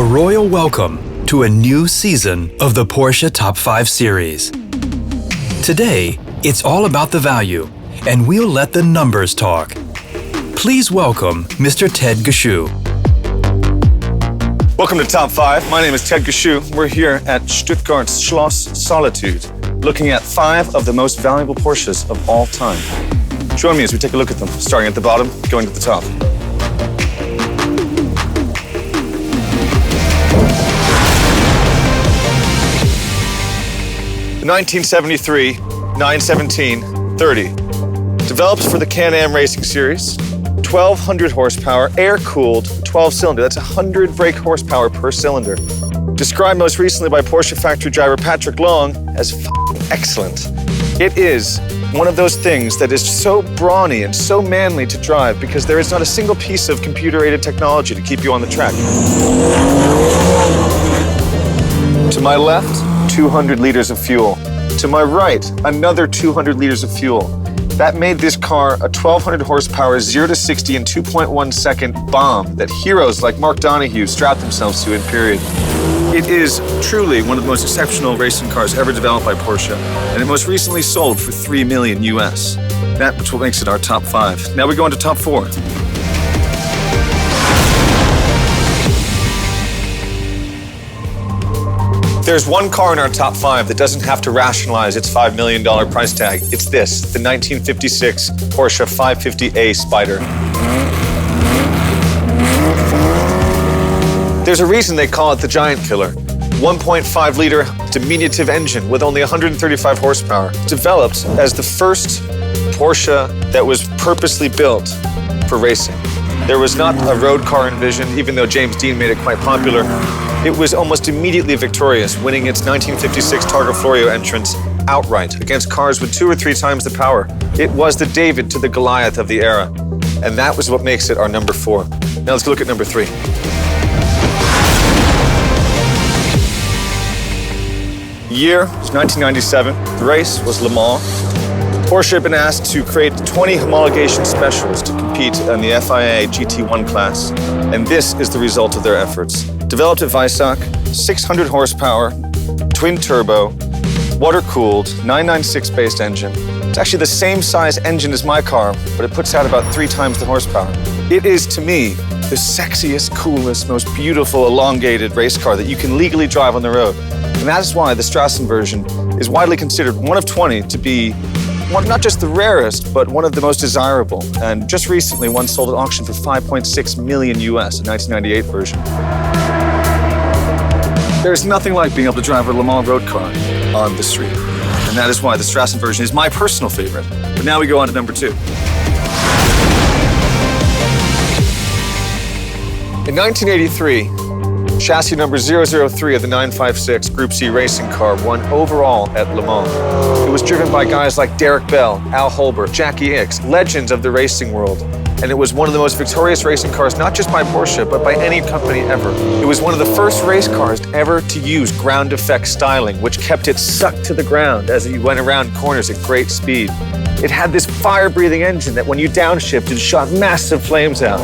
A royal welcome to a new season of the Porsche Top 5 series. Today, it's all about the value, and we'll let the numbers talk. Please welcome Mr. Ted Gushue. Welcome to Top 5. My name is Ted Gushue. We're here at Stuttgart's Schloss Solitude, looking at 5 of the most valuable Porsches of all time. Join me as we take a look at them, starting at the bottom, going to the top. The 1973 917 30. Developed for the Can-Am Racing Series, 1,200 horsepower, air-cooled, 12-cylinder. That's 100 brake horsepower per cylinder. Described most recently by Porsche factory driver Patrick Long as excellent. It is one of those things that is so brawny and so manly to drive because there is not a single piece of computer-aided technology to keep you on the track. To my left, 200 liters of fuel. To my right, another 200 liters of fuel. That made this car a 1,200 horsepower, 0 to 60 in 2.1 second bomb that heroes like Mark Donohue strapped themselves to in period. It is truly one of the most exceptional racing cars ever developed by Porsche, and it most recently sold for $3 million US. That's what makes it our top 5. Now we go on to top 4. There's one car in our top 5 that doesn't have to rationalize its $5 million price tag. It's this, the 1956 Porsche 550A Spider. There's a reason they call it the Giant Killer. 1.5 liter diminutive engine with only 135 horsepower. Developed as the first Porsche that was purposely built for racing. There was not a road car envisioned, even though James Dean made it quite popular. It was almost immediately victorious, winning its 1956 Targa Florio entrance outright against cars with 2 or 3 times the power. It was the David to the Goliath of the era, and that was what makes it our number 4. Now let's look at number 3. Year was 1997. The race was Le Mans. Porsche had been asked to create 20 homologation specials to compete in the FIA GT1 class, and this is the result of their efforts. Developed at Weissach, 600 horsepower, twin turbo, water-cooled, 996-based engine. It's actually the same size engine as my car, but it puts out about 3 times the horsepower. It is, to me, the sexiest, coolest, most beautiful, elongated race car that you can legally drive on the road. And that is why the Strassen version is widely considered one of 20 to be not just the rarest, but one of the most desirable. And just recently, one sold at auction for $5.6 million US, a 1998 version. There's nothing like being able to drive a Le Mans road car on the street. And that is why the Strassen version is my personal favorite. But now we go on to number 2. In 1983, chassis number 003 of the 956 Group C racing car won overall at Le Mans. It was driven by guys like Derek Bell, Al Holbert, Jackie Ickx, legends of the racing world. And it was one of the most victorious racing cars, not just by Porsche, but by any company ever. It was one of the first race cars ever to use ground effect styling, which kept it sucked to the ground as it went around corners at great speed. It had this fire-breathing engine that when you downshifted, shot massive flames out.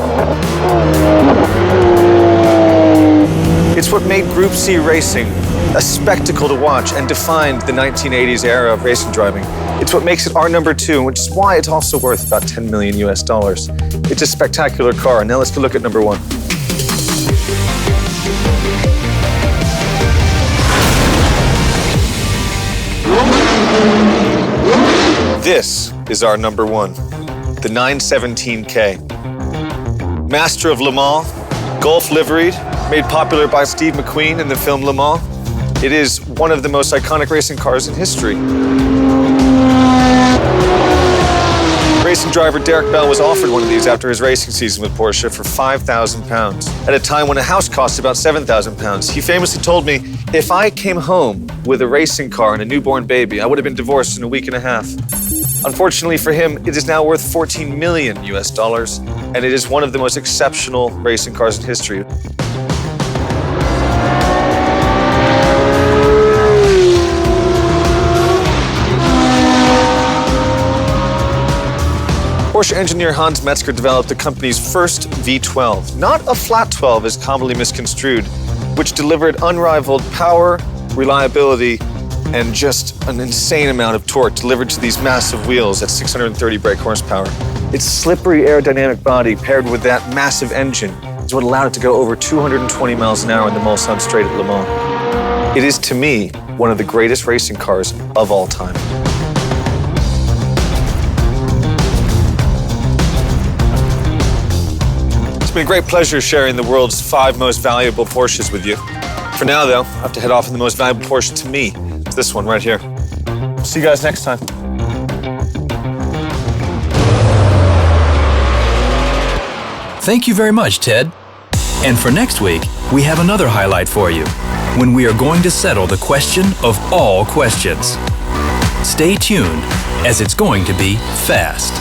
It's what made Group C racing a spectacle to watch and defined the 1980s era of racing driving. It's what makes it our number 2, which is why it's also worth about $10 million US. It's a spectacular car. Now let's go look at number 1. This is our number 1, the 917K. Master of Le Mans, Golf liveried, made popular by Steve McQueen in the film Le Mans. It is one of the most iconic racing cars in history. Racing driver Derek Bell was offered one of these after his racing season with Porsche for £5,000. At a time when a house cost about £7,000. He famously told me, if I came home with a racing car and a newborn baby, I would have been divorced in a week and a half. Unfortunately for him, it is now worth $14 million US, and it is one of the most exceptional racing cars in history. Porsche engineer Hans Metzger developed the company's first V12. Not a flat 12 as commonly misconstrued, which delivered unrivaled power, reliability, and just an insane amount of torque delivered to these massive wheels at 630 brake horsepower. Its slippery aerodynamic body paired with that massive engine is what allowed it to go over 220 miles an hour in the Mulsanne Straight at Le Mans. It is, to me, one of the greatest racing cars of all time. It's been a great pleasure sharing the world's 5 most valuable Porsches with you. For now, though, I have to head off, and the most valuable Porsche to me is this one right here. See you guys next time. Thank you very much, Ted. And for next week, we have another highlight for you, when we are going to settle the question of all questions. Stay tuned, as it's going to be fast.